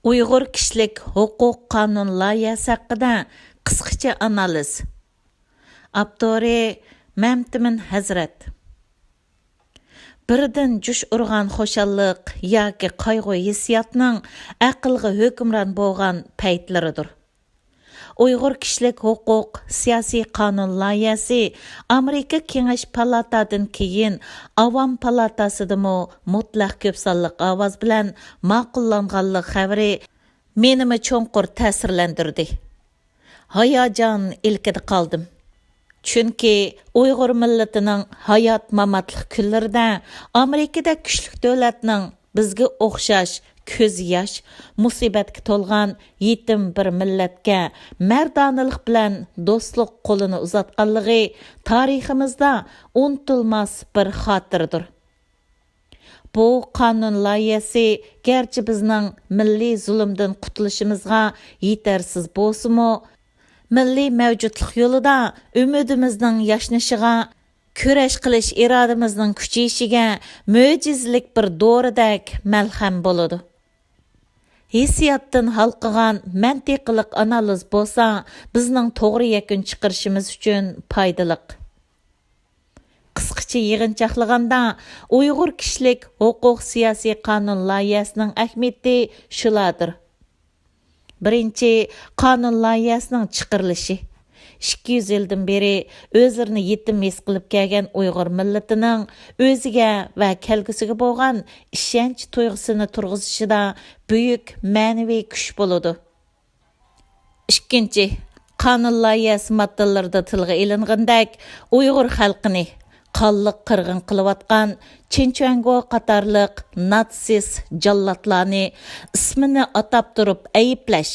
ئۇيغۇر كىشىلىك ھوقۇق قانۇن لايىھەسى ھەققىدە قىسقىچە ئانالىز. ئاپتورى مەھمەتئىمىن ھەزرەت. Birdən juş urğan xoşallıq yoki qayg'u hissiyatning aqlga hukmron bo'lgan paytlaridir. Uyghur kishilik huquq siyosiy qonun loyihasi Amerika Kengash palatadan keyin Avam palatasidami mutlaq ko'p sonliq ovoz bilan ma'qullanganlik xabari menimi cho'nqur ta'sirlantirdi. Hayajon ilkida qoldim. Chunki Uyg'ur millatining hayot mamatlik kunlarida Amerikada kuchli davlatning bizga o'xshash ko'z yosh, musibatga to'lgan yetim bir millatga mardonalik bilan do'stlik qo'lini uzatganligi tariximizda unutilmas bir xotirdir. Bu qonun loyihasi garchi bizning milliy zulmdan qutulishimizga yetarsiz bo'lsa-mu, milliy mavjudlik yo'lida umidimizning yashnashiga, kurash qilish irodamizning kuchayishiga mo'jizalik bir doridak malham bo'ladi. Hissiyatdan halqıgan mantiqliq analiz bo'lsa, bizning to'g'ri yakun chiqarishimiz uchun foydaliq. Qisqacha yig'inchoqlaganda, Uyg'ur kishilik huquq siyosiy qonun loyihasining ahamiyati shulardir. Birinchi, qonun loyihasining chiqarilishi. 200 yildan beri o'zlarini yetim his qilib kelgan Uyg'ur millatining o'ziga va kelgusiga bo'lgan ishonch tuyg'usini turg'izishida buyuk ma'naviy kuch bo'ladi. Ikkinchi, qonun loyihasi moddalarida tilga ilingandek Uyg'ur xalqini qonliq qirg'in qilayotgan Chinchuango qatorliq natsist jallatlarni ismini atab turib ayıplash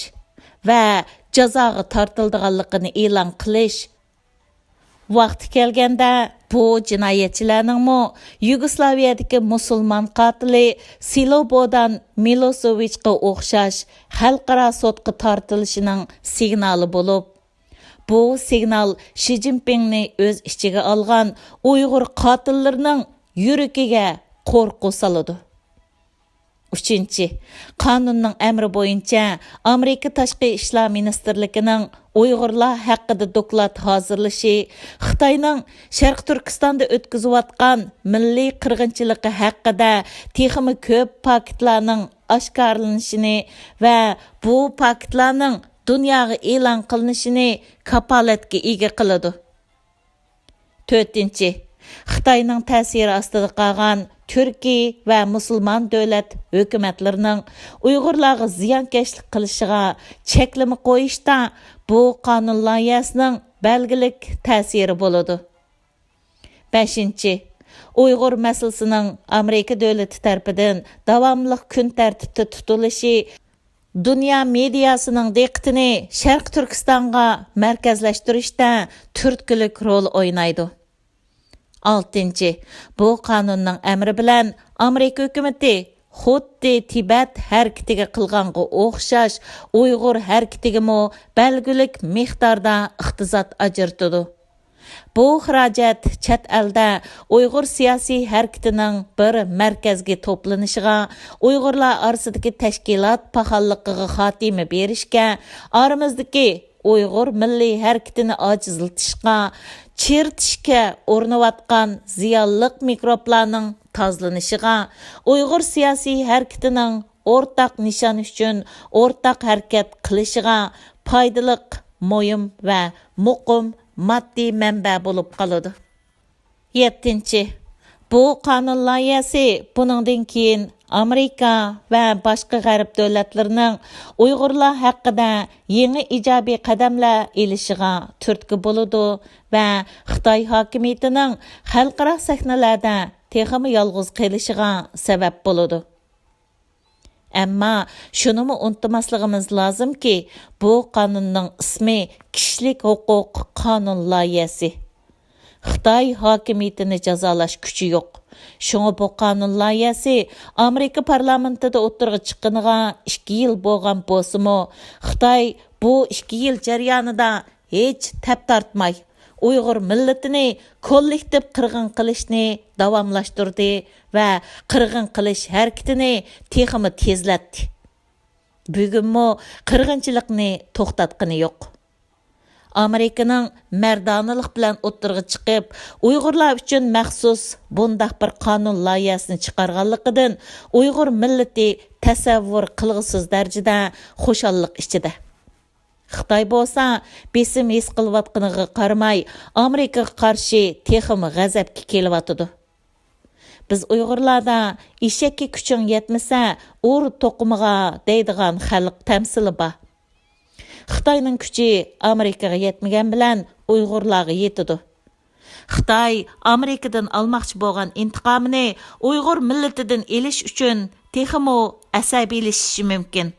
va jazoga tortildiganligini e'lon qilish. Vaqti kelganda bu jinoyatchilarning Yugoslaviyadagi musulmon qotili Slobodan Milosevichga o'xshash xalqaro sudga tortilishining signali bo'lib, bu signal Xi Jinpingni o'z ichiga olgan Uyg'ur qotillarining yuragiga qo'rquv soladi. Uchinchi, qonunning amri bo'yicha Amerika Tashqi ishlar ministrligining Uyg'urlar haqida doklad hozirlashi, Xitoyning Sharq Turkistonda o'tkazayotgan milliy qirg'inchiligi haqida texmi ko'p faktlarning oshkorlanishini va bu faktlarning dunyoga e'lon qilinishini kapolatga ega qiladi. To'rtinchi, Xitoyning ta'siri ostida qolgan Türkiye va musulmon davlat hukumatlarining Uyg'urlarga ziyonkashlik qilishiga cheklama qo'yishda bu qonun loyihasining belgilik ta'siri bo'ladi. 5. Uyg'ur masalasining Amerika davlati tarafidan davomli kun tartibda tutilishi dunyo mediasining diqqatini Sharq Turkistonga markazlashtirishda turtkilik rol o'ynaydi. 6. Bu qonunning amri bilan Amerika hukumati xuddi Tibet harakatiga qilganga o'xshash Uyg'ur harakatiga belgilik miqdorda iqtisod ajratadi. Bu xarajat chet elda Uyg'ur siyosiy harakatining bir markazga to'planishiga, Uyg'urlar orasidagi tashkilot paxalligiga xotima berishga, oramizdagi Uyg'ur milliy harakatini ojizlatishga, chertishga o'rnayotgan ziyonliq mikroblarning tozalanishiga, Uyg'ur siyosiy harakatining o'rtaq nishon uchun o'rtaq harakat qilishiga foydaliq, muhim va muqim moddiy manba bo'lib qoladi. 7. Bu qonun loyihasi buningdan keyin Amerika va boshqa g'arb davlatlarining Uyg'urlar haqida yangi ijobiy qadamlar elishiga turtki bo'ladi va Xitoy hokimiyatining xalqaro sahnalarda texmi yolg'iz qolishiga sabab bo'ladi. Ammo shunimi unutmasligimiz lozimki, bu qonunning ismi kishilik huquq qonun loyihasi. Xitoy hokimiyatini jazolash kuchi yo'q. Şuna bu qonun loyihasi Amerika parlamentida o'tirg'i chiqqaniga 2 yil bo'lgan bo'lsa-mu, Xitoy bu 2 yil jarayonida hech tap tortmay Uyg'ur millatini kollektiv qirg'in qilishni davomlashtirdi va qirg'in qilish harakatini texmi tezlatdi. Bugunmu qirg'inchilikni to'xtatqani yo'q. Amerikaning mərdanlıq bilan o'ttirg'i chiqib, Uyg'urlar uchun maxsus bundaq bir qonun loyihasini chiqarganligidan Uyg'ur millati tasavvur qilg'isiz darajada xushalliq ichida. Xitoy bo'lsa, besim his qilayotganiga qaramay, Amerikaga qarshi texmi g'azabga kelyotidi. Biz Uyg'urlarda eshakka kuching yetmasa, ur to'qimiga deydigan xalq tamsili bor. Xitoyning kuchi Amerikaga yetmagan bilan Uyg'urlarga yetidi. Xitoy Amerikadan almoqchi bo'lgan intiqomini Uyg'ur millatidan elish uchun texmo asabiylashishi mumkin.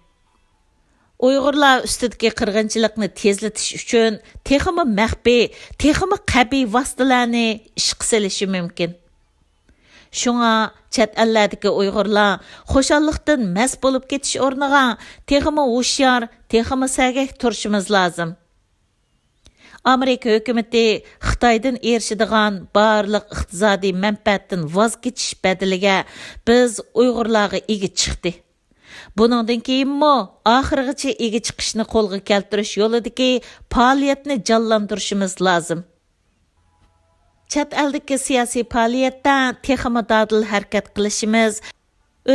Uyg'urlar ustidagi qirg'inchilikni tezlatish uchun texmo maxfiy, texmo qabiy vositalarni ishga solishi mumkin. Shunga chet ellardagi Uyg'urlar xushalliqdan mast bo'lib ketish o'rniga texmo hushyor, texmo sagak turishimiz lozim. Amerika hukumati Xitoydan erishadigan barliq iqtisodiy manfaatdan voz kechish badaliga biz Uyg'urlarga ega chiqdi. Buningdan keyinmi oxirigacha ega chiqishni qo'lga keltirish yo'lidagi faoliyatni jonlantirishimiz lozim. Chet eldagi siyosiy faoliyatda texmi dadil harakat qilishimiz,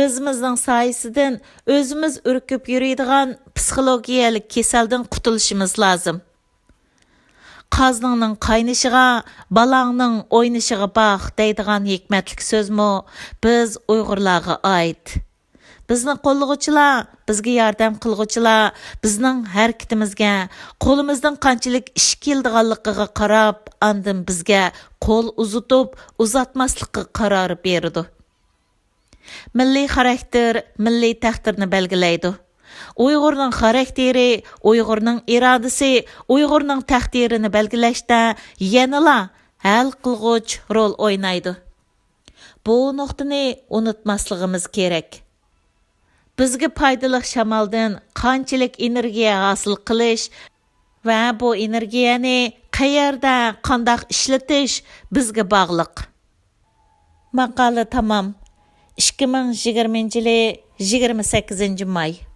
o'zimizning soyasidan o'zimiz urkib yuradigan psixologiyalik kasaldan qutulishimiz lozim. Qazningning qaynashiga, balangning o'ynashiga bax deydigan hikmatlik so'zmi biz Uyg'urlarga oid. Bizning qo'llag'uvchilar, bizga yordam qilg'uvchilar, bizning harakatimizga, qo'limizdan qanchalik ish keldiganligiga qarab, andin bizga qo'l uzatmaslikqa qaror berdi. Milliy xarakter, milliy taqdirni belgilaydi. Uyg'urning xarakteri, Uyg'urning irodasi, Uyg'urning taqdirini belgilashda yanala hal qilg'uch rol o'ynaydi. Bu nuqtani unutmasligimiz kerak. Bizga foydali shamoldan qanchalik energiya hosil qilish va bu energiyani qayerda, qandoq ishlatish bizga bog'liq. Maqola tamom. 2020 yili 28 may.